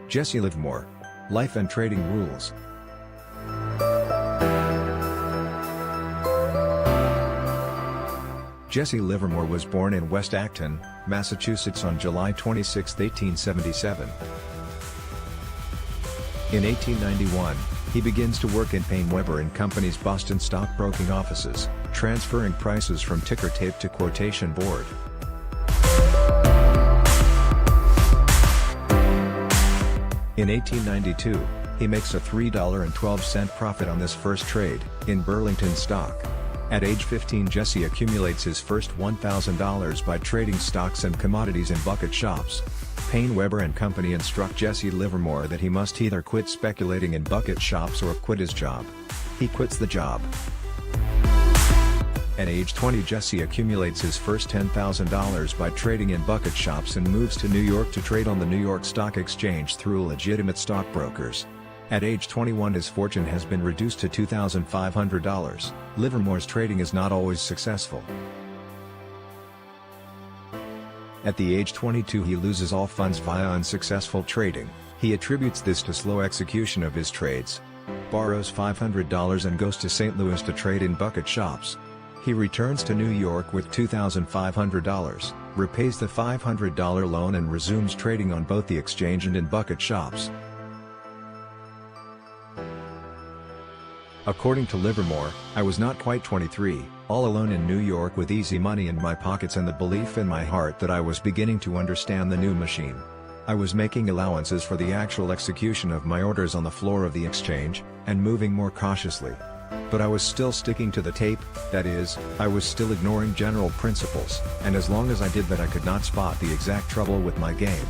Jesse Livermore. Life and Trading Rules. Jesse Livermore was born in West Acton, Massachusetts on July 26, 1877. In 1891, he begins to work in Payne Weber and Company's Boston stockbroking offices, transferring prices from ticker tape to quotation board. In 1892, he makes a $3.12 profit on this first trade, in Burlington stock. At age 15, Jesse accumulates his first $1,000 by trading stocks and commodities in bucket shops. Payne Weber and Company instruct Jesse Livermore that he must either quit speculating in bucket shops or quit his job. He quits the job. At age 20, Jesse accumulates his first $10,000 by trading in bucket shops and moves to New York to trade on the New York Stock Exchange through legitimate stockbrokers. At age 21, his fortune has been reduced to $2,500. Livermore's trading is not always successful. At the age 22, he loses all funds via unsuccessful trading. He attributes this to slow execution of his trades. Borrows $500 and goes to St. Louis to trade in bucket shops. He returns to New York with $2,500, repays the $500 loan and resumes trading on both the exchange and in bucket shops. According to Livermore, I was not quite 23, all alone in New York with easy money in my pockets and the belief in my heart that I was beginning to understand the new machine. I was making allowances for the actual execution of my orders on the floor of the exchange, and moving more cautiously. But I was still sticking to the tape, that is, I was still ignoring general principles, and as long as I did that I could not spot the exact trouble with my game.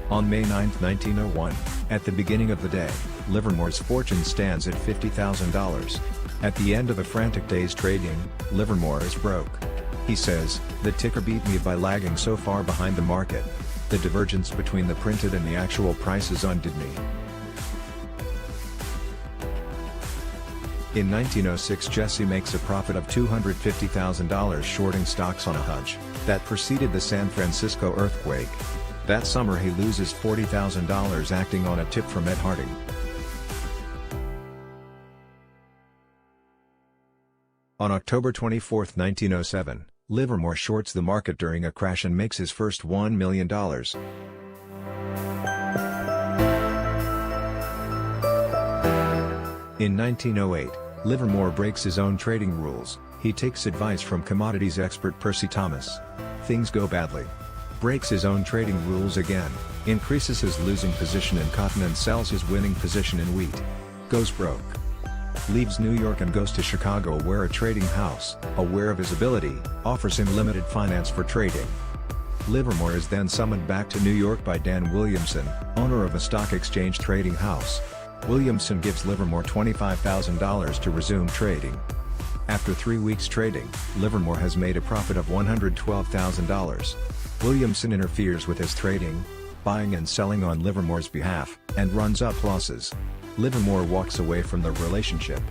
On May 9, 1901, at the beginning of the day, Livermore's fortune stands at $50,000. At the end of a frantic day's trading, Livermore is broke. He says, "The ticker beat me by lagging so far behind the market. The divergence between the printed and the actual prices undid me." In 1906, Jesse makes a profit of $250,000 shorting stocks on a hunch that preceded the San Francisco earthquake. That summer he loses $40,000 acting on a tip from Ed Harding. On October 24, 1907, Livermore shorts the market during a crash and makes his first $1 million. In 1908, Livermore breaks his own trading rules. He takes advice from commodities expert Percy Thomas. Things go badly. Breaks his own trading rules again, increases his losing position in cotton and sells his winning position in wheat. Goes broke. Leaves New York and goes to Chicago, where a trading house, aware of his ability, offers him limited finance for trading. Livermore is then summoned back to New York by Dan Williamson, owner of a stock exchange trading house. Williamson gives Livermore $25,000 to resume trading. After 3 weeks trading, Livermore has made a profit of $112,000. Williamson interferes with his trading, buying and selling on Livermore's behalf, and runs up losses. Livermore walks away from the relationship.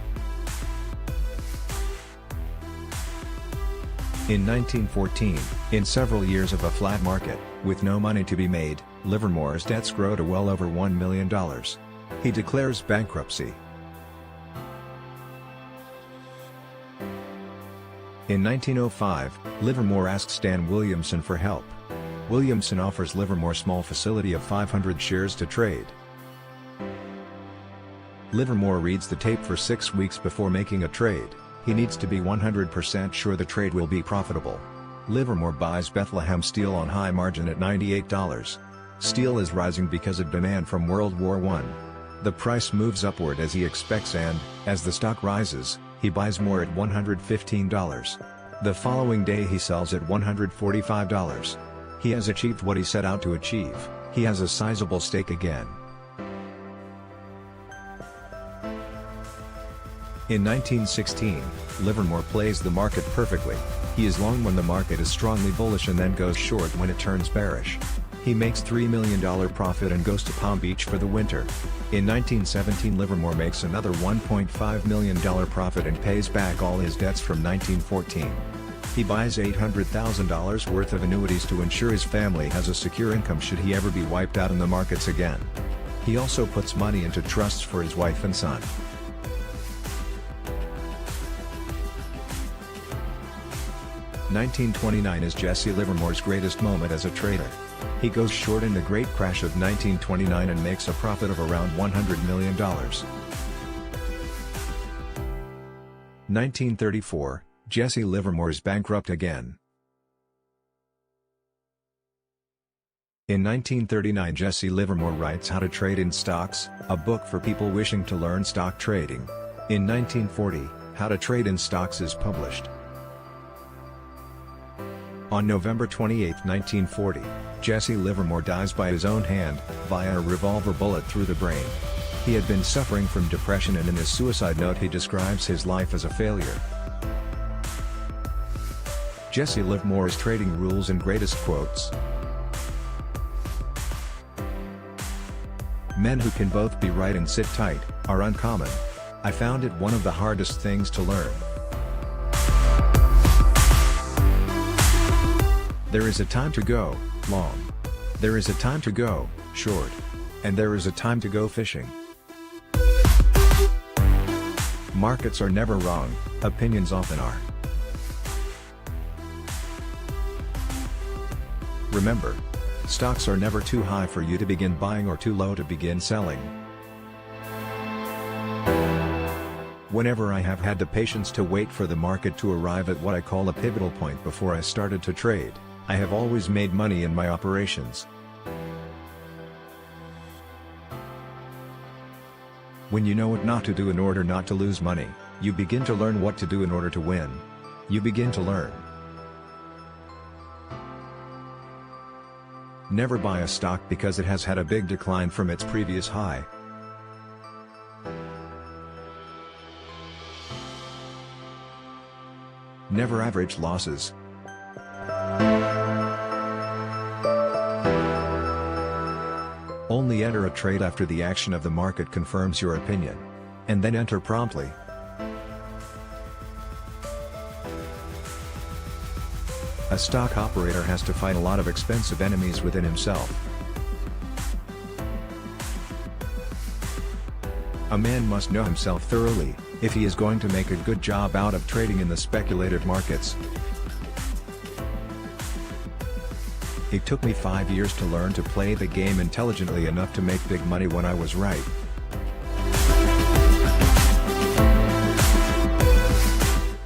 In 1914, in several years of a flat market, with no money to be made, Livermore's debts grow to well over $1 million. He declares bankruptcy. In 1905, Livermore asks Dan Williamson for help. Williamson offers Livermore a small facility of 500 shares to trade. Livermore reads the tape for 6 weeks before making a trade. He needs to be 100% sure the trade will be profitable. Livermore buys Bethlehem steel on high margin at $98. Steel is rising because of demand from World War I. The price moves upward as he expects and, as the stock rises, he buys more at $115. The following day he sells at $145. He has achieved what he set out to achieve. He has a sizable stake again. In 1916, Livermore plays the market perfectly. He is long when the market is strongly bullish and then goes short when it turns bearish. He makes $3 million profit and goes to Palm Beach for the winter. In 1917, Livermore makes another $1.5 million profit and pays back all his debts from 1914. He buys $800,000 worth of annuities to ensure his family has a secure income should he ever be wiped out in the markets again. He also puts money into trusts for his wife and son. "1929 is Jesse Livermore's greatest moment as a trader. He goes short in the great crash of 1929 and makes a profit of around $100 million. 1934, Jesse Livermore is bankrupt again. In 1939 Jesse Livermore writes How to Trade in Stocks, a book for people wishing to learn stock trading. In 1940, How to Trade in Stocks is published. On November 28, 1940, Jesse Livermore dies by his own hand, via a revolver bullet through the brain. He had been suffering from depression and in his suicide note he describes his life as a failure. Jesse Livermore's trading rules and greatest quotes. Men who can both be right and sit tight, are uncommon. I found it one of the hardest things to learn. There is a time to go long. There is a time to go short. And there is a time to go fishing. Markets are never wrong, opinions often are. Remember, stocks are never too high for you to begin buying or too low to begin selling. Whenever I have had the patience to wait for the market to arrive at what I call a pivotal point before I started to trade, I have always made money in my operations. When you know what not to do in order not to lose money, you begin to learn what to do in order to win. You begin to learn. Never buy a stock because it has had a big decline from its previous high. Never average losses. Only enter a trade after the action of the market confirms your opinion. And then enter promptly. A stock operator has to fight a lot of expensive enemies within himself. A man must know himself thoroughly, if he is going to make a good job out of trading in the speculative markets. It took me 5 years to learn to play the game intelligently enough to make big money when I was right.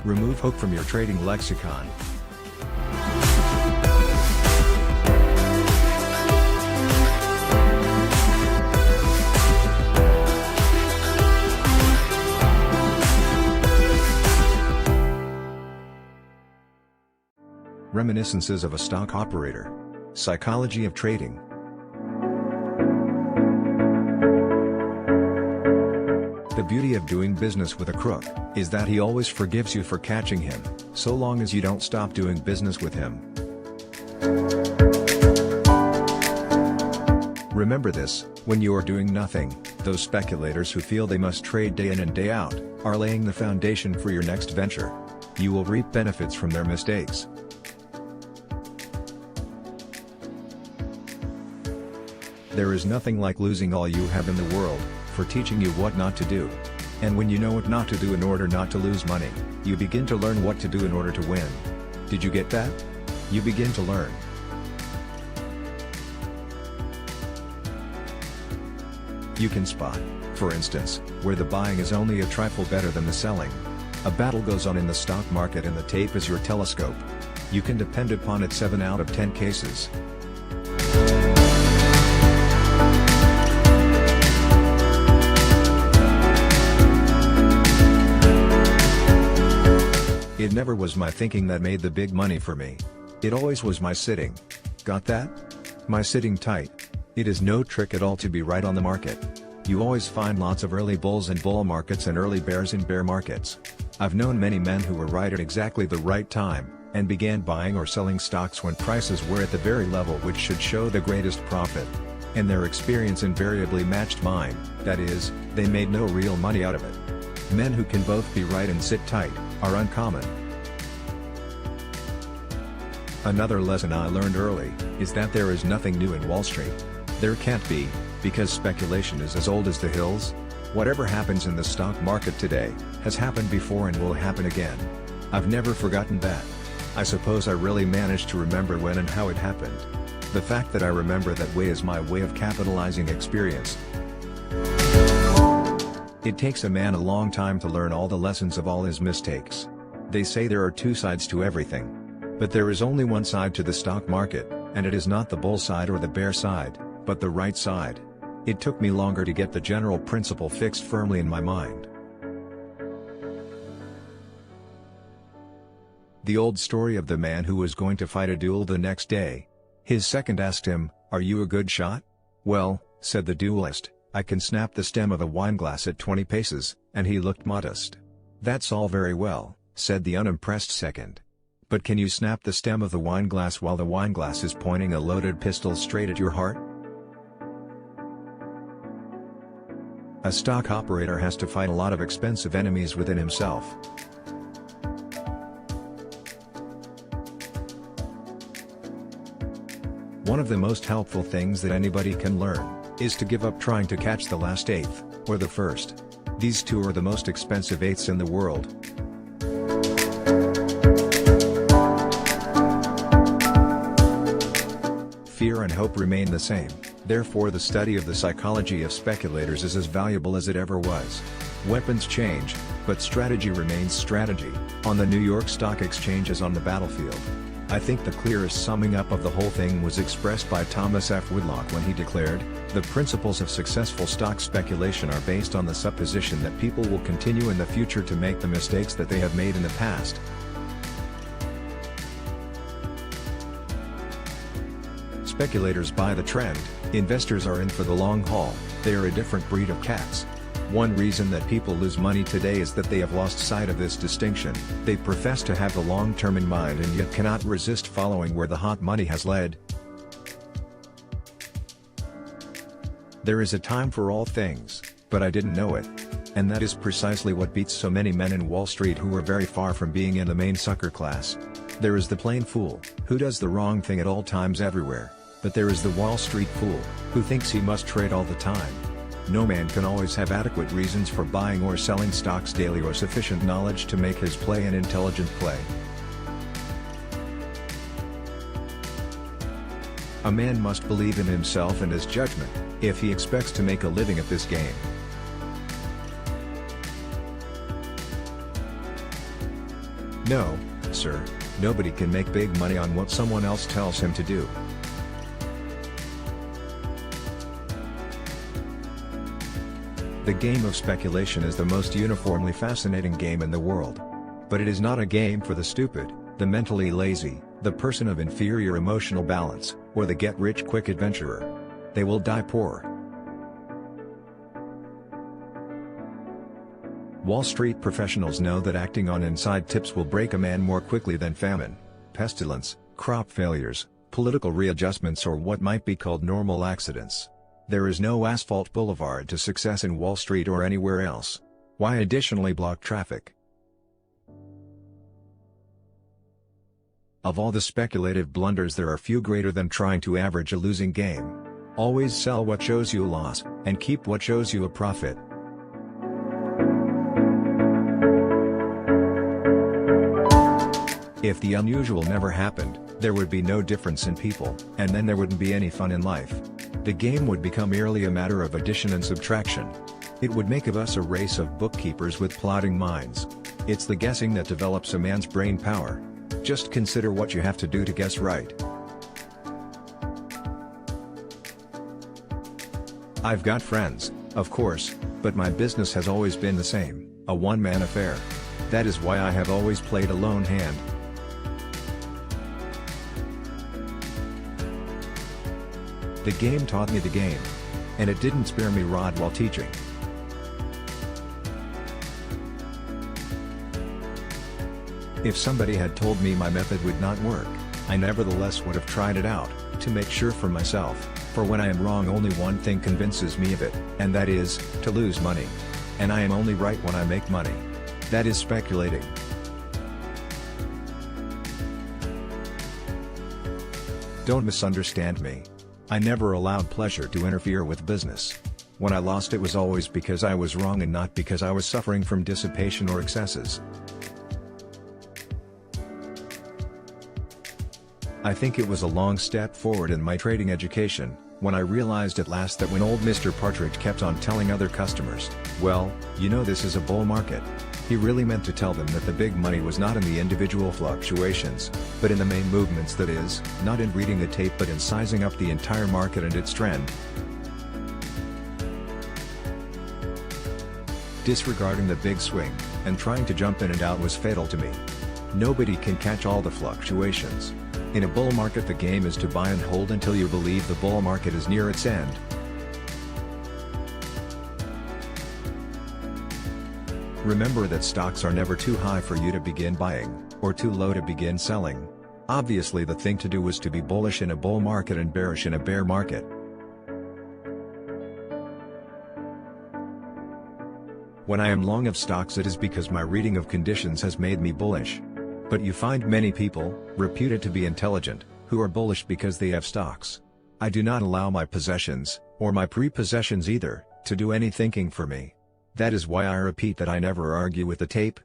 Remove hope from your trading lexicon. Reminiscences of a stock operator. Psychology of trading. The beauty of doing business with a crook is that he always forgives you for catching him, so long as you don't stop doing business with him. Remember this, when you are doing nothing, those speculators who feel they must trade day in and day out, are laying the foundation for your next venture. You will reap benefits from their mistakes. There is nothing like losing all you have in the world, for teaching you what not to do. And when you know what not to do in order not to lose money, you begin to learn what to do in order to win. Did you get that? You begin to learn. You can spot, for instance, where the buying is only a trifle better than the selling. A battle goes on in the stock market and the tape is your telescope. You can depend upon it 7 out of 10 cases. It never was my thinking that made the big money for me. It always was my sitting. Got that? My sitting tight. It is no trick at all to be right on the market. You always find lots of early bulls in bull markets and early bears in bear markets. I've known many men who were right at exactly the right time, and began buying or selling stocks when prices were at the very level which should show the greatest profit. And their experience invariably matched mine, that is, they made no real money out of it. Men who can both be right and sit tight, are uncommon. Another lesson I learned early is that there is nothing new in Wall Street. There can't be, because speculation is as old as the hills. Whatever happens in the stock market today has happened before and will happen again. I've never forgotten that. I suppose I really managed to remember when and how it happened. The fact that I remember that way is my way of capitalizing experience. It takes a man a long time to learn all the lessons of all his mistakes. They say there are two sides to everything. But there is only one side to the stock market, and it is not the bull side or the bear side, but the right side. It took me longer to get the general principle fixed firmly in my mind. The old story of the man who was going to fight a duel the next day. His second asked him, "Are you a good shot?" "Well," said the duelist, "I can snap the stem of a wineglass at 20 paces, and he looked modest. "That's all very well," said the unimpressed second. "But can you snap the stem of the wineglass while the wineglass is pointing a loaded pistol straight at your heart?" A stock operator has to fight a lot of expensive enemies within himself. One of the most helpful things that anybody can learn is to give up trying to catch the last eighth, or the first. These two are the most expensive eighths in the world. Fear and hope remain the same, therefore the study of the psychology of speculators is as valuable as it ever was. Weapons change, but strategy remains strategy, on the New York Stock Exchange as on the battlefield. I think the clearest summing up of the whole thing was expressed by Thomas F. Woodlock when he declared, "The principles of successful stock speculation are based on the supposition that people will continue in the future to make the mistakes that they have made in the past." Speculators buy the trend, investors are in for the long haul. They are a different breed of cats. One reason that people lose money today is that they have lost sight of this distinction. They profess to have the long term in mind and yet cannot resist following where the hot money has led. There is a time for all things, but I didn't know it. And that is precisely what beats so many men in Wall Street who are very far from being in the main sucker class. There is the plain fool, who does the wrong thing at all times everywhere. But there is the Wall Street fool, who thinks he must trade all the time. No man can always have adequate reasons for buying or selling stocks daily or sufficient knowledge to make his play an intelligent play. A man must believe in himself and his judgment, if he expects to make a living at this game. No, sir, nobody can make big money on what someone else tells him to do. The game of speculation is the most uniformly fascinating game in the world. But it is not a game for the stupid, the mentally lazy, the person of inferior emotional balance, or the get-rich-quick adventurer. They will die poor. Wall Street professionals know that acting on inside tips will break a man more quickly than famine, pestilence, crop failures, political readjustments or what might be called normal accidents. There is no asphalt boulevard to success in Wall Street or anywhere else. Why additionally block traffic? Of all the speculative blunders there are few greater than trying to average a losing game. Always sell what shows you a loss, and keep what shows you a profit. If the unusual never happened, there would be no difference in people, and then there wouldn't be any fun in life. The game would become merely a matter of addition and subtraction. It would make of us a race of bookkeepers with plodding minds. It's the guessing that develops a man's brain power. Just consider what you have to do to guess right. I've got friends, of course, but my business has always been the same, a one-man affair. That is why I have always played a lone hand. The game taught me the game. And it didn't spare me rod while teaching. If somebody had told me my method would not work, I nevertheless would have tried it out, to make sure for myself, for when I am wrong only one thing convinces me of it, and that is, to lose money. And I am only right when I make money. That is speculating. Don't misunderstand me. I never allowed pleasure to interfere with business. When I lost, it was always because I was wrong and not because I was suffering from dissipation or excesses. I think it was a long step forward in my trading education, when I realized at last that when old Mr. Partridge kept on telling other customers, well, you know this is a bull market, he really meant to tell them that the big money was not in the individual fluctuations, but in the main movements, that is, not in reading the tape but in sizing up the entire market and its trend. Disregarding the big swing, and trying to jump in and out was fatal to me. Nobody can catch all the fluctuations. In a bull market, the game is to buy and hold until you believe the bull market is near its end. Remember that stocks are never too high for you to begin buying, or too low to begin selling. Obviously, the thing to do is to be bullish in a bull market and bearish in a bear market. When I am long of stocks, it is because my reading of conditions has made me bullish. But you find many people, reputed to be intelligent, who are bullish because they have stocks. I do not allow my possessions, or my prepossessions either, to do any thinking for me. That is why I repeat that I never argue with the tape,